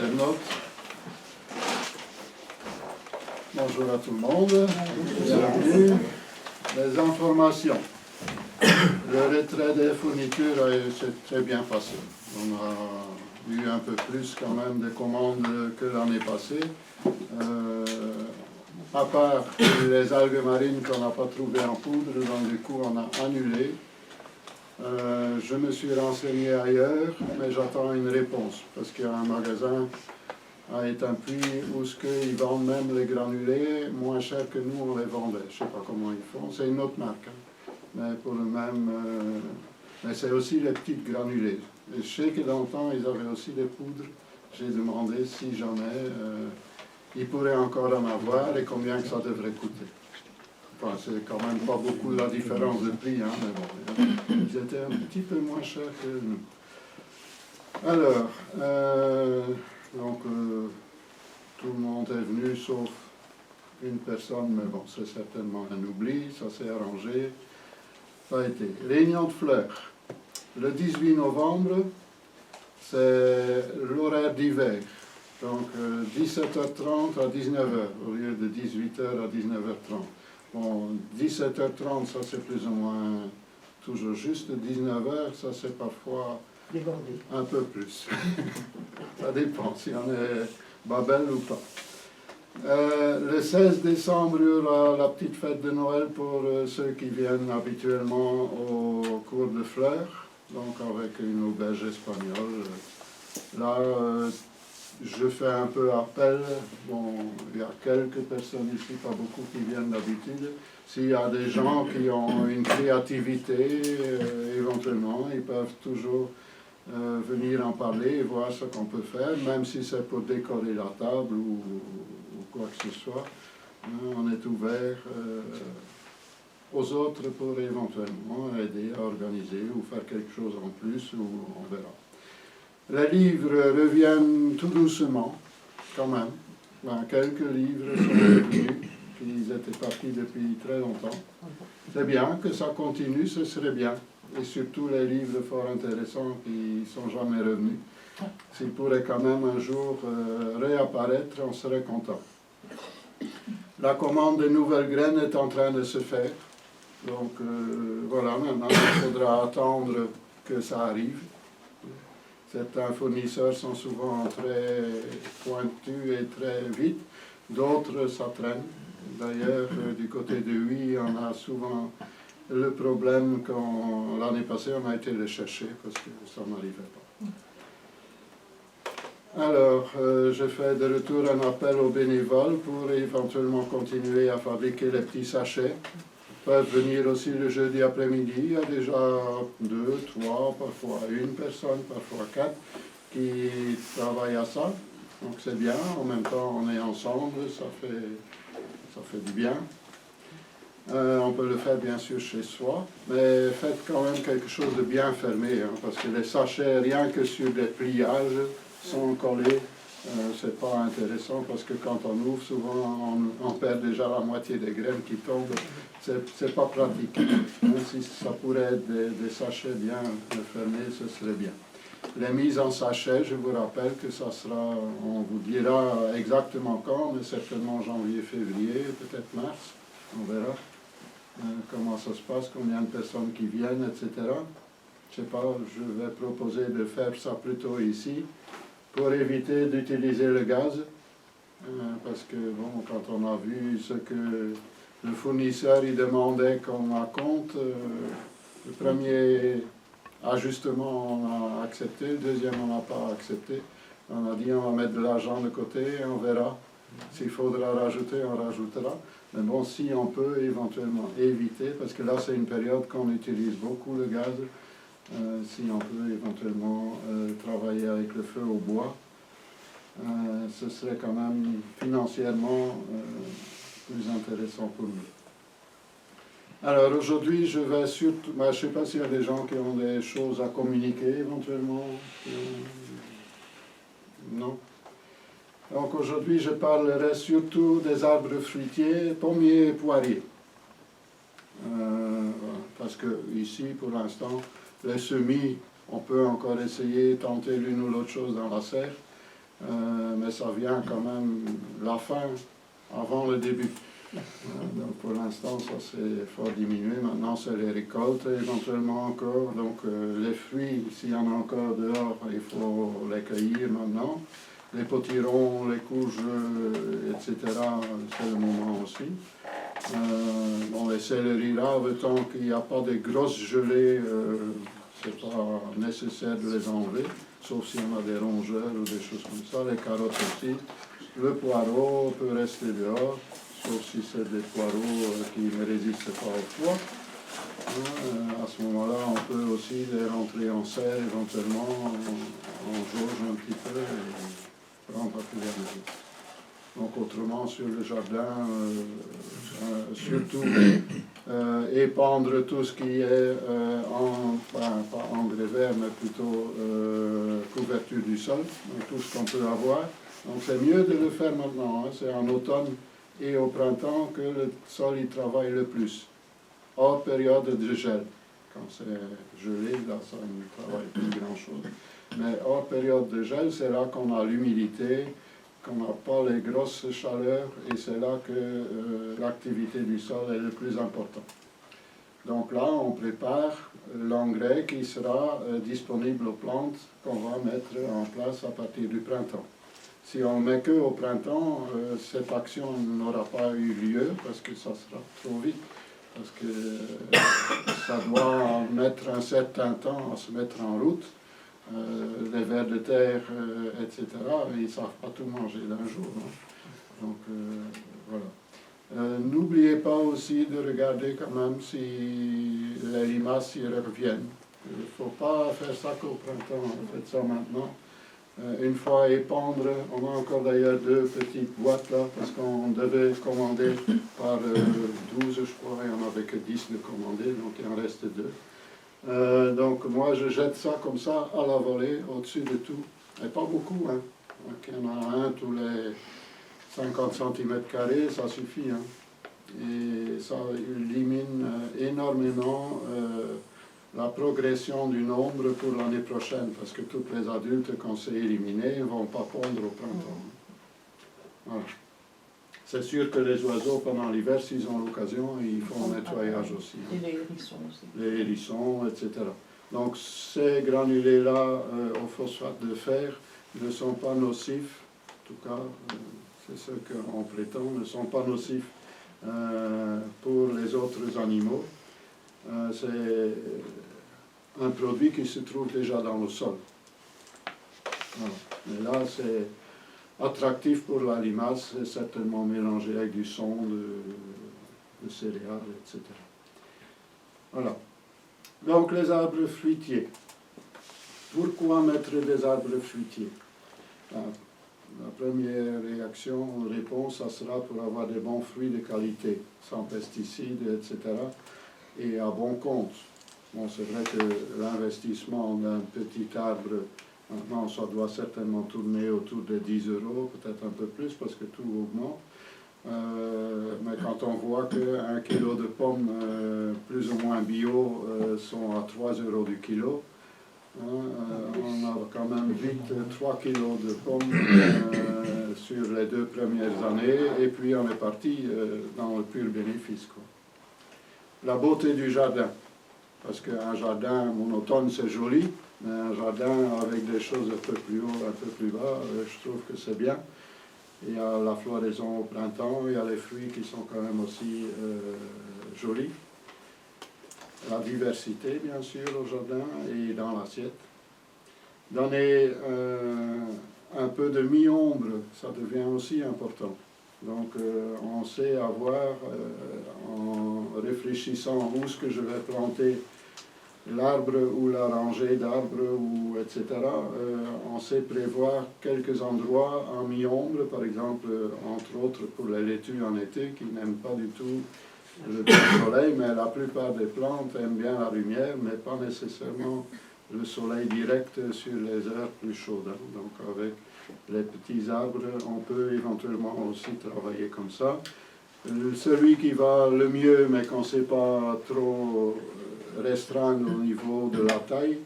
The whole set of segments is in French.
internautes. Bonjour à tout le monde. Bienvenue. Les informations. Le retrait des fournitures s'est très bien passé. On a eu un peu plus quand même de commandes que l'année passée. À part les algues marines qu'on n'a pas trouvées en poudre, donc du coup on a annulé. Je me suis renseigné ailleurs, mais j'attends une réponse, parce qu'il y a un magasin à Étampuis où ils vendent même les granulés moins cher que nous on les vendait. Je ne sais pas comment ils font, c'est une autre marque, hein. Mais pour le même... mais c'est aussi les petites granulés. Et je sais que dans le temps ils avaient aussi des poudres. J'ai demandé si jamais ils pourraient encore en avoir et combien que ça devrait coûter. Enfin, c'est quand même pas beaucoup la différence de prix, hein, mais bon, ils étaient un petit peu moins chers que nous. Alors, tout le monde est venu sauf une personne, mais bon, c'est certainement un oubli, ça s'est arrangé. Ça a été. Réunion de fleurs. Le 18 novembre, c'est l'horaire d'hiver. Donc, 17h30 à 19h, au lieu de 18h à 19h30. Bon, 17h30, ça c'est plus ou moins toujours juste. 19h, ça c'est parfois débordé. Un peu plus. Ça dépend si on est Babel ou pas. Le 16 décembre, il y aura la petite fête de Noël pour ceux qui viennent habituellement au cours de fleurs, donc avec une auberge espagnole. Là, je fais un peu appel. Bon, il y a quelques personnes ici, pas beaucoup qui viennent d'habitude. S'il y a des gens qui ont une créativité, éventuellement, ils peuvent toujours venir en parler et voir ce qu'on peut faire, même si c'est pour décorer la table ou quoi que ce soit. On est ouvert aux autres pour éventuellement aider à organiser ou faire quelque chose en plus, ou on verra. Les livres reviennent tout doucement, quand même. Ben, quelques livres sont revenus, ils étaient partis depuis très longtemps. C'est bien que ça continue, ce serait bien. Et surtout les livres fort intéressants qui ne sont jamais revenus. S'ils pourraient quand même un jour réapparaître, on serait content. La commande de nouvelles graines est en train de se faire. Donc voilà, maintenant il faudra attendre que ça arrive. Certains fournisseurs sont souvent très pointus et très vite, d'autres ça traîne. D'ailleurs, du côté de Huy, on a souvent le problème quand l'année passée on a été les chercher parce que ça n'arrivait pas. Alors, je fais de retour un appel aux bénévoles pour éventuellement continuer à fabriquer les petits sachets. Ils peuvent venir aussi le jeudi après-midi. Il y a déjà 2, 3, parfois une personne, parfois 4 qui travaillent à ça. Donc c'est bien, en même temps on est ensemble, ça fait du bien. On peut le faire bien sûr chez soi, mais faites quand même quelque chose de bien fermé, hein, parce que les sachets, rien que sur des pliages, sont collés. C'est pas intéressant parce que quand on ouvre, souvent on perd déjà la moitié des graines qui tombent. C'est pas pratique. Même si ça pourrait être des sachets bien fermés, ce serait bien. Les mises en sachet, je vous rappelle que ça sera, on vous dira exactement quand, mais certainement janvier, février, peut-être mars, on verra comment ça se passe, combien de personnes qui viennent, etc. Je ne sais pas, je vais proposer de faire ça plutôt ici, pour éviter d'utiliser le gaz, parce que bon, quand on a vu ce que le fournisseur il demandait comme acompte, le premier ajustement on a accepté, le deuxième on n'a pas accepté. On a dit on va mettre de l'argent de côté et on verra. S'il faudra rajouter, on rajoutera. Mais bon, si on peut éventuellement éviter, parce que là c'est une période qu'on utilise beaucoup le gaz, si on peut éventuellement travailler avec le feu au bois, ce serait quand même financièrement plus intéressant pour nous. Alors aujourd'hui, je vais surtout, je ne sais pas s'il y a des gens qui ont des choses à communiquer éventuellement. Non. Donc aujourd'hui, je parlerai surtout des arbres fruitiers, pommiers et poiriers. Parce que ici, pour l'instant, les semis, on peut encore essayer, tenter l'une ou l'autre chose dans la serre. mais ça vient quand même la fin avant le début. Donc pour l'instant, ça s'est fort diminué. Maintenant, c'est les récoltes éventuellement encore. Donc les fruits, s'il y en a encore dehors, il faut les cueillir maintenant. Les potirons, les courges, etc., c'est le moment aussi. Bon, les céleris raves, tant qu'il n'y a pas de grosses gelées, c'est pas nécessaire de les enlever, sauf s'il y en a des rongeurs ou des choses comme ça. Les carottes aussi. Le poireau peut rester dehors, sauf si c'est des poireaux qui ne résistent pas au froid. À ce moment-là, on peut aussi les rentrer en serre éventuellement, on jauge un petit peu et prendre un peu d'énergie. Donc autrement, sur le jardin, surtout épandre tout ce qui est pas engrais vert, mais plutôt couverture du sol, donc tout ce qu'on peut avoir. Donc c'est mieux de le faire maintenant, hein. C'est en automne et au printemps que le sol y travaille le plus, hors période de gel. Quand c'est gelé, là ça ne travaille plus grand-chose. Mais hors période de gel, c'est là qu'on a l'humidité, qu'on n'a pas les grosses chaleurs, et c'est là que l'activité du sol est le plus important. Donc là, on prépare l'engrais qui sera disponible aux plantes qu'on va mettre en place à partir du printemps. Si on ne met qu'au printemps, cette action n'aura pas eu lieu parce que ça sera trop vite, parce que ça doit mettre un certain temps à se mettre en route. Les vers de terre, etc., ils ne savent pas tout manger d'un jour. Hein. Donc voilà. N'oubliez pas aussi de regarder quand même si les limaces y reviennent. Il ne faut pas faire ça qu'au printemps, faites ça maintenant. Une fois épandre, on a encore d'ailleurs 2 petites boîtes là, parce qu'on devait commander par 12, je crois, et on n'avait que 10 de commandés, donc il en reste 2. Donc moi je jette ça comme ça à la volée, au-dessus de tout, et pas beaucoup, hein. Donc, il y en a un tous les 50 cm², ça suffit, hein. Et ça élimine énormément la progression du nombre pour l'année prochaine, parce que tous les adultes qu'on s'est éliminés ne vont pas pondre au printemps. Voilà. C'est sûr que les oiseaux, pendant l'hiver, s'ils ont l'occasion, ils font le nettoyage aussi. Hein. Et les hérissons aussi. Les hérissons, etc. Donc ces granulés-là au phosphate de fer ne sont pas nocifs, en tout cas, c'est ce qu'on prétend, ne sont pas nocifs pour les autres animaux. C'est un produit qui se trouve déjà dans le sol. Voilà. Et là, c'est attractif pour la limace, c'est certainement mélangé avec du son, de céréales, etc. Voilà. Donc les arbres fruitiers. Pourquoi mettre des arbres fruitiers? La première réponse, ça sera pour avoir des bons fruits de qualité, sans pesticides, etc. et à bon compte. Bon, c'est vrai que l'investissement d'un petit arbre, maintenant, ça doit certainement tourner autour de 10 €, peut-être un peu plus, parce que tout augmente. Mais quand on voit qu'un kilo de pommes plus ou moins bio sont à 3 € du kilo, on a quand même vite 3 kilos de pommes sur les 2 premières années, et puis on est parti dans le pur bénéfice, quoi. La beauté du jardin, parce qu'un jardin monotone c'est joli, mais un jardin avec des choses un peu plus haut, un peu plus bas, je trouve que c'est bien. Il y a la floraison au printemps, il y a les fruits qui sont quand même aussi jolis. La diversité, bien sûr, au jardin et dans l'assiette. Donner un peu de mi-ombre, ça devient aussi important. Donc on sait avoir, en réfléchissant où est-ce que je vais planter l'arbre ou la rangée d'arbres, etc., on sait prévoir quelques endroits en mi-ombre, par exemple, entre autres pour les laitues en été, qui n'aiment pas du tout le soleil, mais la plupart des plantes aiment bien la lumière, mais pas nécessairement le soleil direct sur les heures plus chaudes. Donc avec les petits arbres, on peut éventuellement aussi travailler comme ça. Celui qui va le mieux, mais qu'on ne sait pas trop restreindre au niveau de la taille,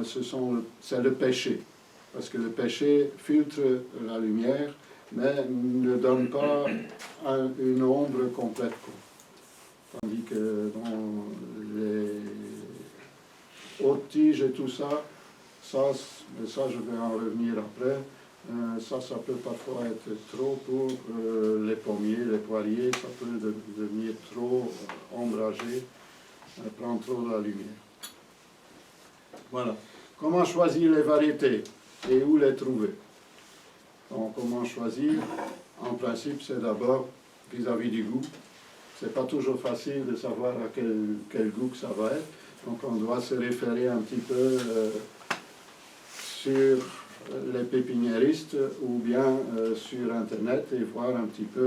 c'est le pêcher. parce que le péché filtre la lumière, mais ne donne pas une ombre complète, quoi. Tandis que dans les hautes tiges et tout ça, ça je vais en revenir après, ça peut parfois être trop pour les pommiers, les poiriers, ça peut devenir trop ombragé, prendre trop de la lumière. Voilà. Comment choisir les variétés et où les trouver? Donc, comment choisir? En principe, c'est d'abord vis-à-vis du goût. C'est pas toujours facile de savoir à quel goût que ça va être. Donc, on doit se référer un petit peu sur les pépiniéristes ou bien sur Internet et voir un petit peu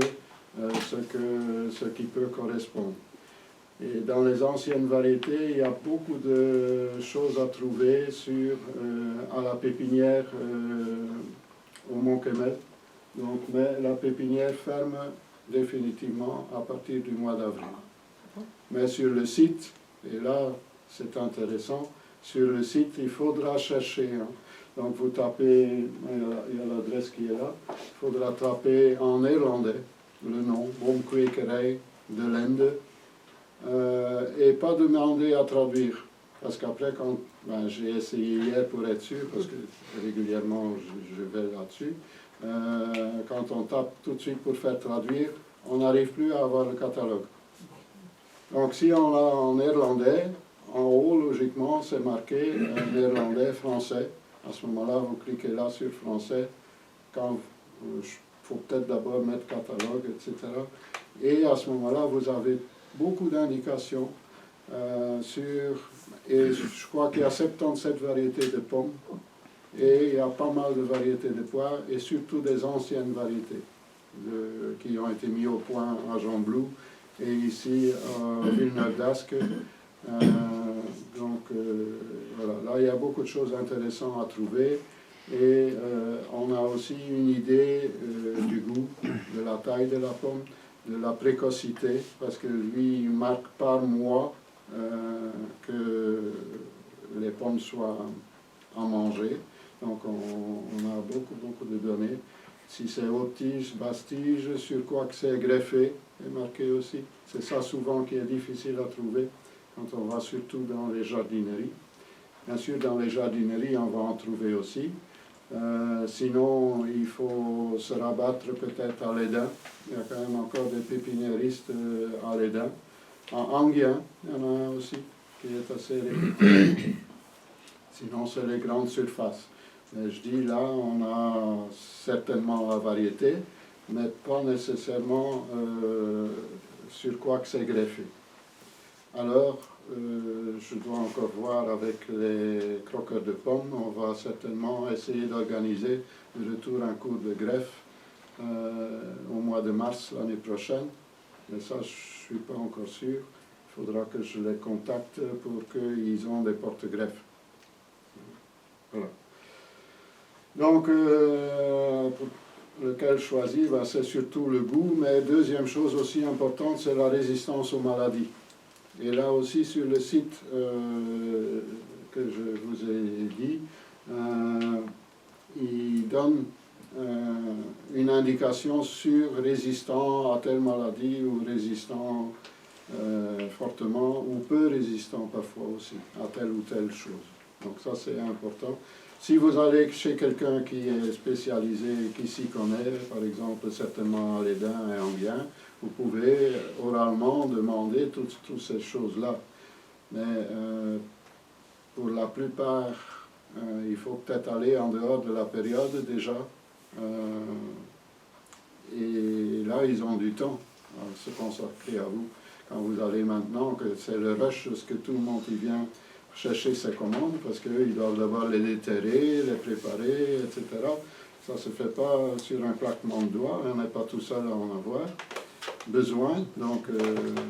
ce qui peut correspondre. Et dans les anciennes variétés, il y a beaucoup de choses à trouver à la pépinière au Mont-Kemmel. Donc, mais la pépinière ferme définitivement à partir du mois d'avril. Mais sur le site, et là c'est intéressant, sur le site il faudra chercher. Hein. Donc vous tapez, il y a l'adresse qui est là, il faudra taper en néerlandais le nom, Boomkwekerij de Lende, et pas demander à traduire. Parce qu'après, quand j'ai essayé hier pour être sûr, parce que régulièrement je vais là-dessus, quand on tape tout de suite pour faire traduire, on n'arrive plus à avoir le catalogue. Donc si on l'a en néerlandais, en haut, logiquement, c'est marqué néerlandais, français. À ce moment-là, vous cliquez là sur français. Il faut peut-être d'abord mettre catalogue, etc. Et à ce moment-là, vous avez beaucoup d'indications et je crois qu'il y a 77 variétés de pommes. Et il y a pas mal de variétés de poires, et surtout des anciennes variétés qui ont été mises au point à Gembloux et ici à Villeneuve d'Ascq. Voilà, là il y a beaucoup de choses intéressantes à trouver, et on a aussi une idée du goût, de la taille de la pomme, de la précocité, parce que lui il marque par mois que les pommes soient à manger. Donc on a beaucoup de données. Si c'est haute tige, basse tige, sur quoi que c'est greffé, est marqué aussi. C'est ça souvent qui est difficile à trouver quand on va surtout dans les jardineries. Bien sûr, dans les jardineries, on va en trouver aussi. Sinon, il faut se rabattre peut-être à l'Édin. Il y a quand même encore des pépiniéristes à l'Édin. En Anguien, il y en a un aussi, qui est assez réputé. Sinon, c'est les grandes surfaces. Mais je dis là, on a certainement la variété, mais pas nécessairement sur quoi que c'est greffé. Alors, je dois encore voir avec les croqueurs de pommes, on va certainement essayer d'organiser le retour en cours de greffe au mois de mars l'année prochaine. Mais ça, je ne suis pas encore sûr. Il faudra que je les contacte pour qu'ils aient des porte-greffes. Voilà. Donc, pour lequel choisir, c'est surtout le goût, mais deuxième chose aussi importante, c'est la résistance aux maladies. Et là aussi, sur le site que je vous ai dit, il donne une indication sur résistant à telle maladie ou résistant fortement ou peu résistant parfois aussi à telle ou telle chose. Donc ça c'est important. Si vous allez chez quelqu'un qui est spécialisé, qui s'y connaît, par exemple certainement à l'Édin et en Bien, vous pouvez oralement demander toutes ces choses-là. Mais pour la plupart, il faut peut-être aller en dehors de la période déjà. Et là, ils ont du temps à se consacrer à vous. Quand vous allez maintenant, que c'est le rush, parce que tout le monde y vient chercher ses commandes, parce qu'eux, ils doivent d'abord les déterrer, les préparer, etc. Ça ne se fait pas sur un claquement de doigts, on n'est pas tout seul à en avoir besoin, donc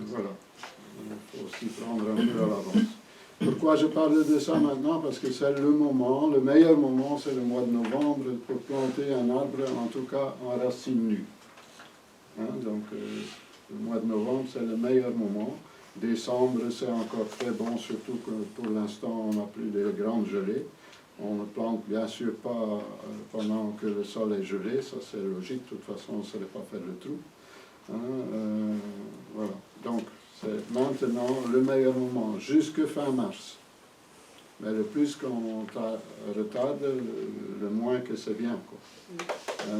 voilà, il faut aussi prendre un peu à l'avance. Pourquoi je parle de ça maintenant? Parce que c'est le moment, le meilleur moment, c'est le mois de novembre pour planter un arbre, en tout cas en racine nue. Hein, donc le mois de novembre, c'est le meilleur moment. Décembre, c'est encore très bon, surtout que pour l'instant, on n'a plus de grandes gelées. On ne plante bien sûr pas pendant que le sol est gelé, ça c'est logique, de toute façon on ne saurait pas faire le trou. Voilà, donc c'est maintenant le meilleur moment, jusque fin mars. Mais le plus qu'on retarde, le moins que c'est bien, quoi.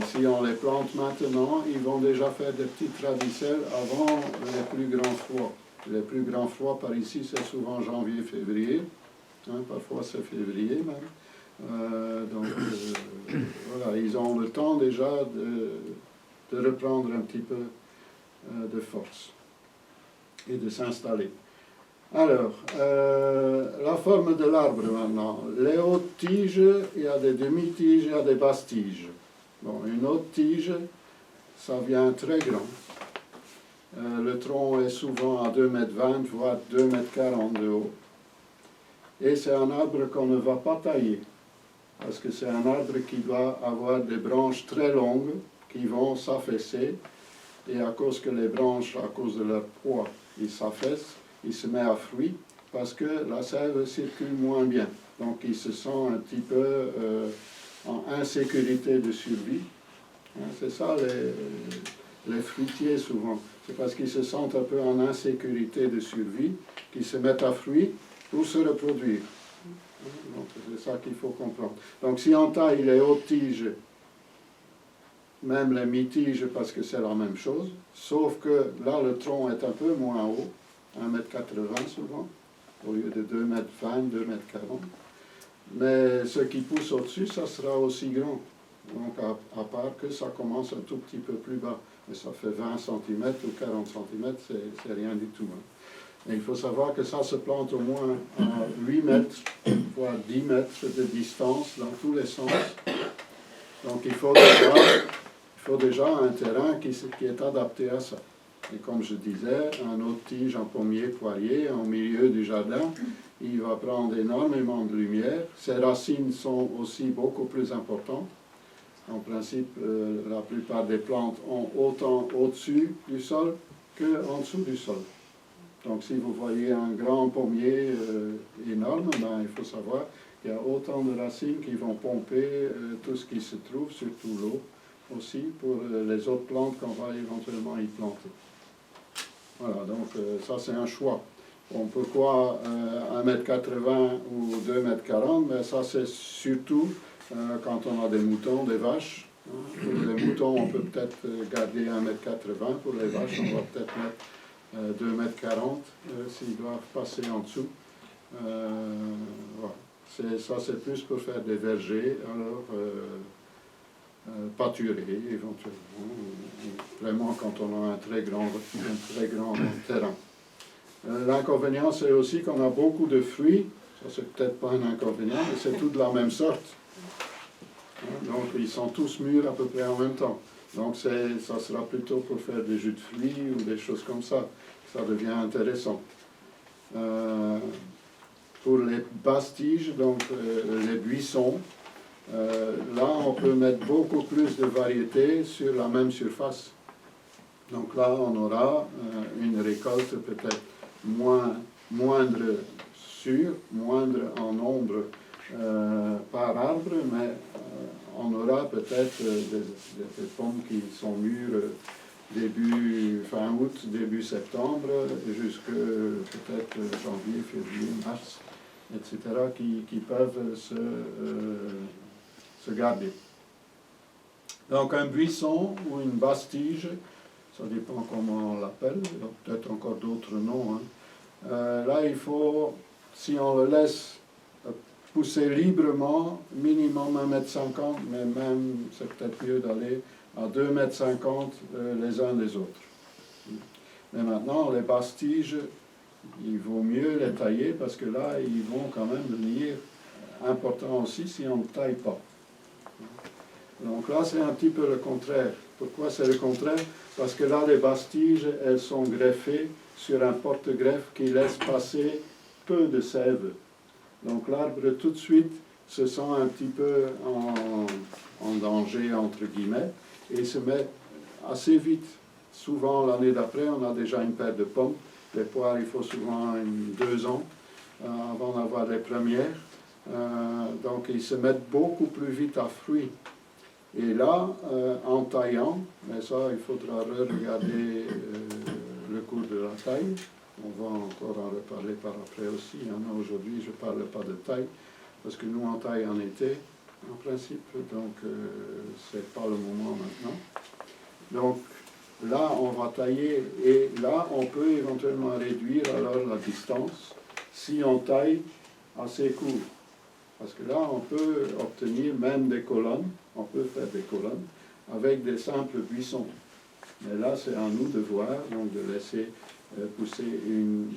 Si on les plante maintenant, ils vont déjà faire des petites radicelles avant les plus grands froids. Les plus grands froids par ici, c'est souvent janvier, février. Parfois c'est février même. Donc voilà, ils ont le temps déjà de reprendre un petit peu de force et de s'installer. Alors, la forme de l'arbre maintenant. Les hautes tiges, il y a des demi-tiges, il y a des basses tiges. Bon, une haute tige, ça vient très grand. Le tronc est souvent à 2,20 m, voire 2,40 m de haut. Et c'est un arbre qu'on ne va pas tailler, parce que c'est un arbre qui doit avoir des branches très longues qui vont s'affaisser. Et à cause que les branches, à cause de leur poids, ils s'affaissent, il se met à fruit parce que la sève circule moins bien. Donc il se sent un petit peu en insécurité de survie. C'est ça les fruitiers souvent. C'est parce qu'ils se sentent un peu en insécurité de survie qu'ils se mettent à fruit pour se reproduire. Donc c'est ça qu'il faut comprendre. Donc si on taille les hautes tiges, même les mi-tiges parce que c'est la même chose, sauf que là le tronc est un peu moins haut, 1,80 m souvent, au lieu de 2,20 m, 2,40 m. Mais ce qui pousse au-dessus, ça sera aussi grand. Donc à part que ça commence un tout petit peu plus bas. Mais ça fait 20 cm ou 40 cm, c'est rien du tout. Et il faut savoir que ça se plante au moins à 8 mètres, voire 10 mètres de distance dans tous les sens. Donc il faut déjà un terrain qui est adapté à ça. Et comme je disais, un autre tige en pommier poirier, au milieu du jardin, il va prendre énormément de lumière. Ses racines sont aussi beaucoup plus importantes. En principe, la plupart des plantes ont autant au-dessus du sol qu'en dessous du sol. Donc si vous voyez un grand pommier énorme, ben, il faut savoir qu'il y a autant de racines qui vont pomper tout ce qui se trouve, surtout l'eau aussi, pour les autres plantes qu'on va éventuellement y planter. Voilà, donc ça c'est un choix. Bon, pourquoi 1,80 m ou 2,40 m? Ben, ça c'est surtout quand on a des moutons, des vaches. Pour les moutons, on peut peut-être garder 1,80 m. Pour les vaches, on va peut-être mettre 2,40 m s'ils doivent passer en dessous. Voilà. Ça c'est plus pour faire des vergers, alors pâturer éventuellement, vraiment quand on a un très grand terrain. L'inconvénient c'est aussi qu'on a beaucoup de fruits, ça c'est peut-être pas un inconvénient, mais c'est tout de la même sorte. Donc ils sont tous mûrs à peu près en même temps. Donc ça sera plutôt pour faire des jus de fruits ou des choses comme ça. Ça devient intéressant. Pour les basses tiges, donc les buissons, là on peut mettre beaucoup plus de variétés sur la même surface. Donc là on aura une récolte peut-être moindre en nombre par arbre, mais on aura peut-être des pommes qui sont mûres fin août, début septembre, jusque peut-être janvier, février, mars, etc., qui peuvent se garder. Donc un buisson ou une basse tige, ça dépend comment on l'appelle, il y a peut-être encore d'autres noms. Là, il faut, si on le laisse pousser librement, minimum 1,50 m, mais même c'est peut-être mieux d'aller à 2,50 m les uns des autres. Mais maintenant, les basses tiges, il vaut mieux les tailler parce que là, ils vont quand même devenir importants aussi si on ne taille pas. Donc là, c'est un petit peu le contraire. Pourquoi c'est le contraire? Parce que là, les basses tiges, elles sont greffées sur un porte-greffe qui laisse passer peu de sève. Donc l'arbre, tout de suite, se sent un petit peu en danger, entre guillemets, et se met assez vite. Souvent, l'année d'après, on a déjà une paire de pommes. Les poires, il faut souvent 2 ans avant d'avoir les premières. Donc ils se mettent beaucoup plus vite à fruit. Et là, en taillant, mais ça il faudra regarder le cours de la taille, on va encore en reparler par après aussi, hein. Aujourd'hui je ne parle pas de taille, parce que nous on taille en été, en principe, donc c'est pas le moment maintenant. Donc là on va tailler, et là on peut éventuellement réduire alors la distance, si on taille assez court. Parce que là, on peut obtenir même des colonnes, on peut faire des colonnes avec des simples buissons. Mais là, c'est à nous de voir, donc de laisser pousser une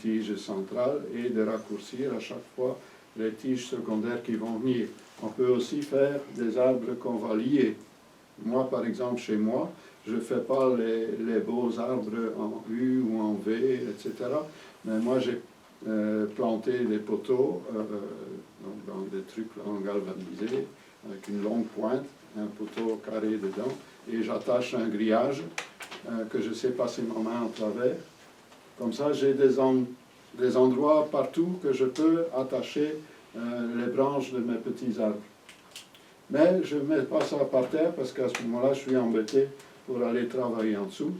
tige centrale et de raccourcir à chaque fois les tiges secondaires qui vont venir. On peut aussi faire des arbres qu'on va lier. Moi, par exemple, chez moi, je ne fais pas les beaux arbres en U ou en V, etc. Mais moi, j'ai planter des poteaux donc dans des trucs en galvanisé avec une longue pointe, un poteau carré dedans, et j'attache un grillage que je sais passer ma main à travers. Comme ça, j'ai des endroits partout que je peux attacher les branches de mes petits arbres. Mais je ne mets pas ça par terre parce qu'à ce moment-là, je suis embêté pour aller travailler en dessous.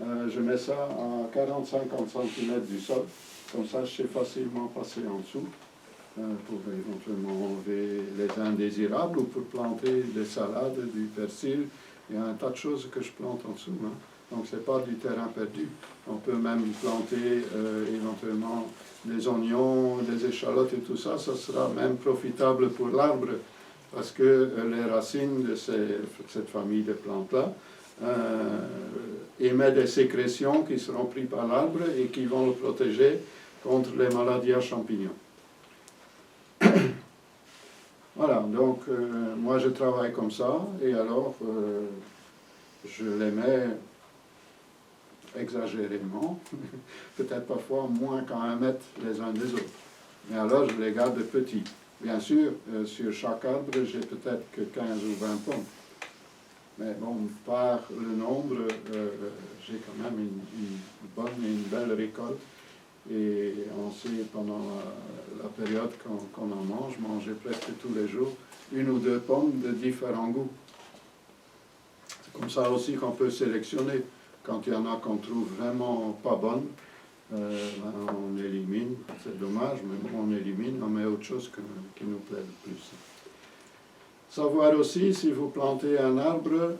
Je mets ça à 40-50 cm du sol. Comme ça, je sais facilement passer en dessous pour éventuellement enlever les indésirables ou pour planter des salades, du persil. Il y a un tas de choses que je plante en dessous. Hein. Donc, ce n'est pas du terrain perdu. On peut même planter éventuellement des oignons, des échalotes et tout ça. Ça sera même profitable pour l'arbre parce que les racines de cette famille de plantes-là émettent des sécrétions qui seront prises par l'arbre et qui vont le protéger contre les maladies à champignons. Voilà, donc moi je travaille comme ça, et alors je les mets exagérément, peut-être parfois moins qu'à 1 mètre les uns des autres. Mais alors je les garde petits. Bien sûr, sur chaque arbre, j'ai peut-être que 15 ou 20 pommes. Mais bon, par le nombre, j'ai quand même une bonne et une belle récolte. Et on sait, pendant la période qu'on en mangeait presque tous les jours 1 ou 2 pommes de différents goûts. C'est comme ça aussi qu'on peut sélectionner. Quand il y en a qu'on trouve vraiment pas bonnes, on élimine. C'est dommage, mais bon, on élimine, on met autre chose qui nous plaît le plus. Savoir aussi, si vous plantez un arbre,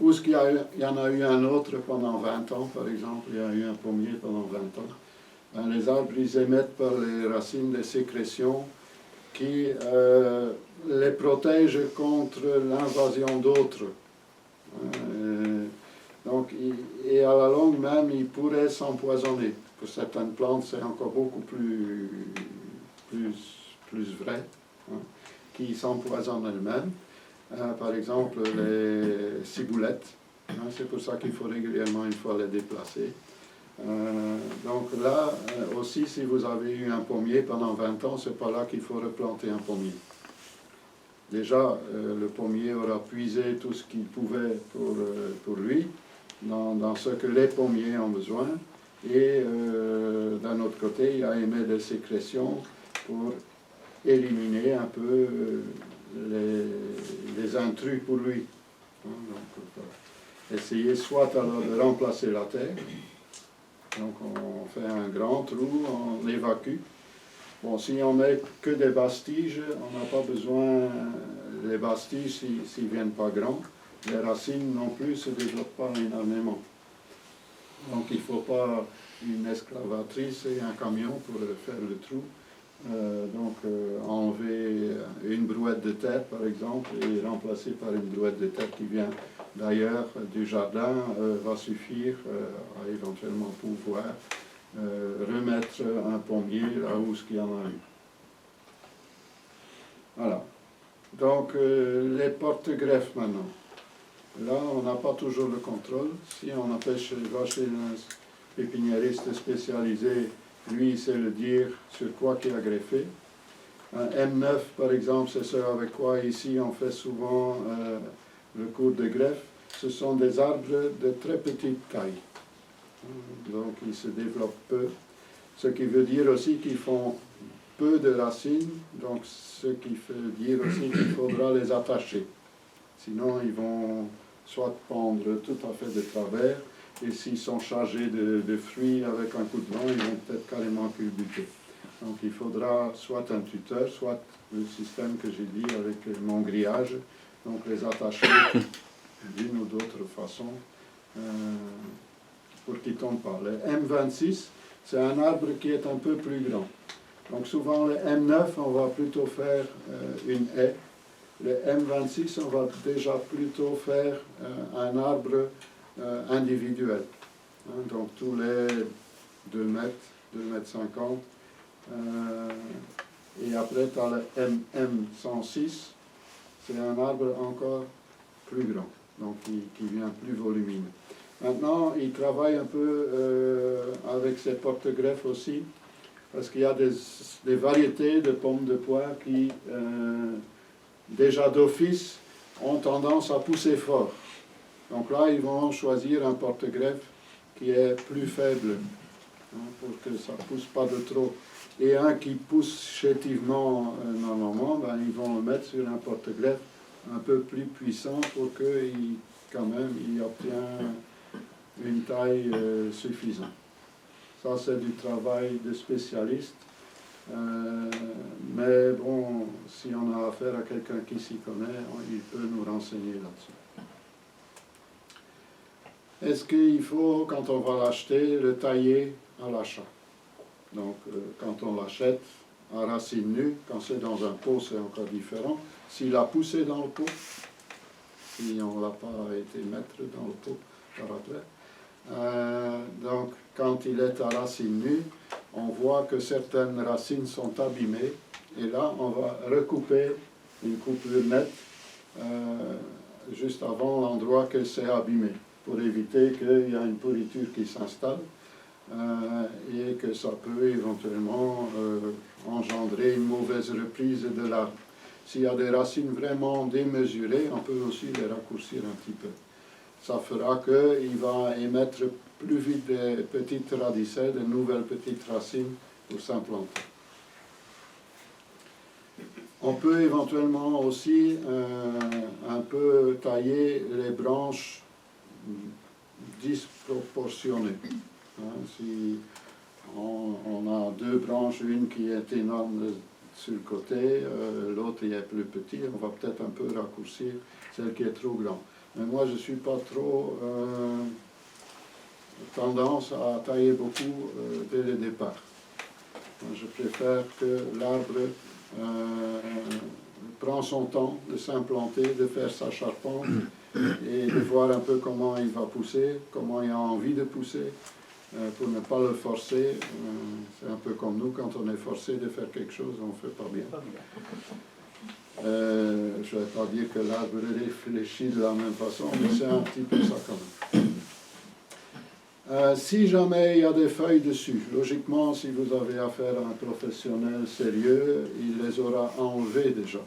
ou est-ce qu'il y en a eu un autre pendant 20 ans, par exemple, il y a eu un pommier pendant 20 ans. Les arbres, ils émettent par les racines des sécrétions qui les protègent contre l'invasion d'autres. Donc, et à la longue même, ils pourraient s'empoisonner. Pour certaines plantes, c'est encore beaucoup plus vrai, hein, qui s'empoisonnent elles-mêmes. Par exemple, les ciboulettes, hein, c'est pour ça qu'il faut régulièrement, une fois, les déplacer. Donc là, aussi, si vous avez eu un pommier pendant 20 ans, c'est pas là qu'il faut replanter un pommier. Déjà, le pommier aura puisé tout ce qu'il pouvait pour lui, dans ce que les pommiers ont besoin, et d'un autre côté, il a émis des sécrétions pour éliminer un peu les intrus pour lui. Donc, essayer soit alors de remplacer la terre, donc on fait un grand trou, on évacue. Bon, si on met que des bastiges, on n'a pas besoin, les bastiges s'ils ne viennent pas grands, les racines non plus ne se développent pas énormément. Donc il ne faut pas une excavatrice et un camion pour faire le trou. Enlever une brouette de terre par exemple et remplacer par une brouette de terre qui vient d'ailleurs du jardin va suffire à éventuellement pouvoir remettre un pommier là où il y en a eu. Voilà. Donc les porte-greffes maintenant. Là on n'a pas toujours le contrôle. Si on va chez un pépiniériste spécialisé, lui il sait le dire sur quoi il a greffé. Un M9 par exemple, c'est ce avec quoi ici on fait souvent le cours de greffe. Ce sont des arbres de très petite taille. Donc ils se développent peu. Ce qui veut dire aussi qu'ils font peu de racines, donc ce qui veut dire aussi qu'il faudra les attacher. Sinon, ils vont soit pendre tout à fait de travers, et s'ils sont chargés de fruits avec un coup de vent, ils vont peut-être carrément culbuter. Donc il faudra soit un tuteur, soit le système que j'ai dit avec mon grillage, donc les attacher d'une ou d'autre façon pour qu'ils ne tombent pas. Le M26, c'est un arbre qui est un peu plus grand. Donc souvent le M9, on va plutôt faire une haie. Le M26, on va déjà plutôt faire un arbre individuel. Hein, donc tous les 2 mètres, 2 mètres 50. Et après, tu as le MM106, c'est un arbre encore plus grand, donc qui vient plus volumineux. Maintenant, il travaille un peu avec ses porte-greffes aussi, parce qu'il y a des variétés de pommes de poire qui, déjà d'office, ont tendance à pousser fort. Donc là, ils vont choisir un porte-greffe qui est plus faible, hein, pour que ça ne pousse pas de trop. Et un qui pousse chétivement normalement, ben, ils vont le mettre sur un porte-greffe un peu plus puissant pour qu'il quand même il obtient une taille suffisante. Ça c'est du travail de spécialiste, mais bon, si on a affaire à quelqu'un qui s'y connaît, il peut nous renseigner là-dessus. Est-ce qu'il faut, quand on va l'acheter, le tailler à l'achat? Donc, quand on l'achète à racine nue, quand c'est dans un pot, c'est encore différent. S'il a poussé dans le pot, si on ne l'a pas été mettre dans le pot par après. Donc, quand il est à racine nue, on voit que certaines racines sont abîmées. Et là, on va recouper une coupure nette juste avant l'endroit que c'est abîmé, pour éviter qu'il y ait une pourriture qui s'installe. Et que ça peut éventuellement engendrer une mauvaise reprise de l'arbre. S'il y a des racines vraiment démesurées, on peut aussi les raccourcir un petit peu. Ça fera qu'il va émettre plus vite des petites radicelles, de nouvelles petites racines pour s'implanter. On peut éventuellement aussi un peu tailler les branches disproportionnées. Hein, si on a 2 branches, une qui est énorme sur le côté, l'autre est plus petit, on va peut-être un peu raccourcir celle qui est trop grande. Mais moi je ne suis pas trop tendance à tailler beaucoup dès le départ. Je préfère que l'arbre prend son temps de s'implanter, de faire sa charpente et de voir un peu comment il va pousser, comment il a envie de pousser. Pour ne pas le forcer, c'est un peu comme nous, quand on est forcé de faire quelque chose, on ne fait pas bien. Je ne vais pas dire que l'arbre réfléchit de la même façon, mais c'est un petit peu ça quand même. Si jamais il y a des feuilles dessus, logiquement, si vous avez affaire à un professionnel sérieux, il les aura enlevées déjà.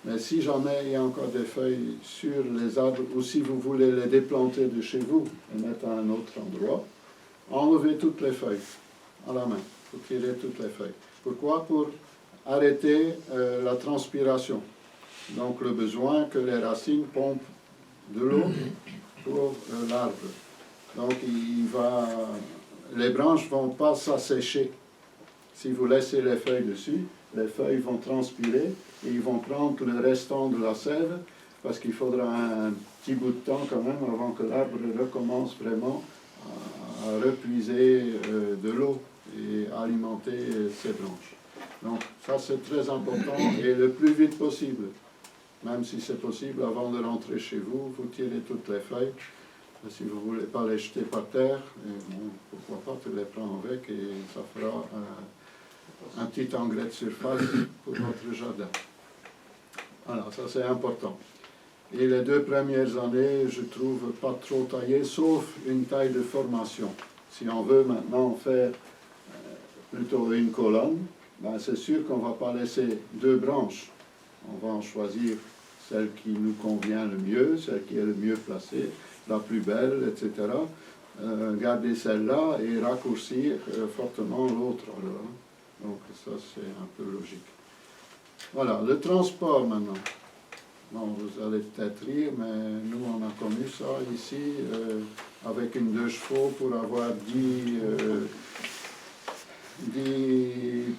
Mais si jamais il y a encore des feuilles sur les arbres, ou si vous voulez les déplanter de chez vous et mettre à un autre endroit, enlevez toutes les feuilles à la main, pour tirer toutes les feuilles. Pourquoi? Pour arrêter la transpiration. Donc le besoin que les racines pompent de l'eau pour l'arbre. Donc les branches ne vont pas s'assécher. Si vous laissez les feuilles dessus, les feuilles vont transpirer et ils vont prendre le restant de la sève, parce qu'il faudra un petit bout de temps quand même avant que l'arbre recommence vraiment à repuiser de l'eau et alimenter ses branches. Donc ça c'est très important et le plus vite possible. Même si c'est possible, avant de rentrer chez vous, vous tirez toutes les feuilles. Si vous ne voulez pas les jeter par terre, bon, pourquoi pas, tu les prends avec et ça fera un petit engrais de surface pour votre jardin. Voilà, ça c'est important. Et les 2 premières années, je trouve pas trop taillé, sauf une taille de formation. Si on veut maintenant faire plutôt une colonne, ben c'est sûr qu'on ne va pas laisser 2 branches. On va en choisir celle qui nous convient le mieux, celle qui est le mieux placée, la plus belle, etc. Garder celle-là et raccourcir fortement l'autre. Donc ça c'est un peu logique. Voilà, le transport maintenant. Bon, vous allez peut-être rire, mais nous on a connu ça ici, avec une 2 chevaux pour avoir 10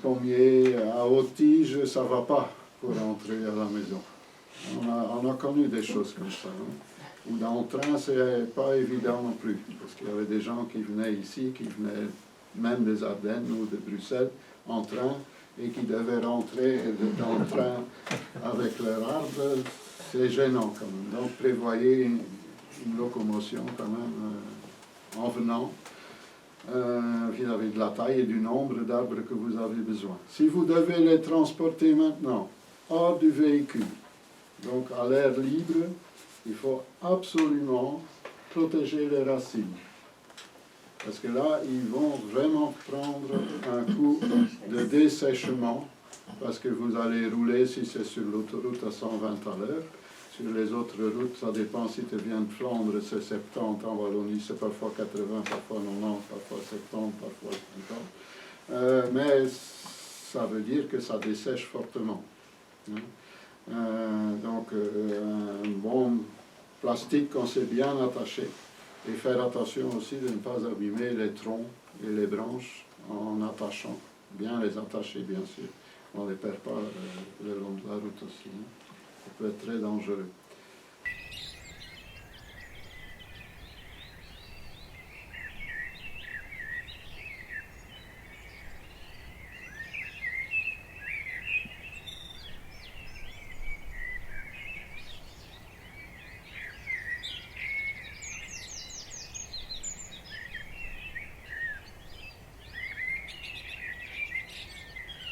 pommiers à haute tige, ça ne va pas pour rentrer à la maison. On a connu des choses comme ça. Hein. Ou dans le train, ce n'est pas évident non plus, parce qu'il y avait des gens qui venaient ici, qui venaient même des Ardennes ou de Bruxelles, en train, et qui devaient rentrer dans le train avec leur arbre. C'est gênant quand même. Donc prévoyez une locomotion quand même en venant. Vis-à-vis de la taille et du nombre d'arbres que vous avez besoin. Si vous devez les transporter maintenant hors du véhicule, donc à l'air libre, il faut absolument protéger les racines. Parce que là, ils vont vraiment prendre un coup de dessèchement, parce que vous allez rouler, si c'est sur l'autoroute, à 120 à l'heure. Sur les autres routes, ça dépend si tu viens de Flandre, c'est 70, en Wallonie c'est parfois 80, parfois 90, parfois 70, parfois 50. Mais ça veut dire que ça dessèche fortement. Hein. Donc un bon plastique qu'on sait bien attacher. Et faire attention aussi de ne pas abîmer les troncs et les branches en attachant. Bien les attacher bien sûr. On ne les perd pas le long de la route aussi. Hein. Ça peut être très dangereux.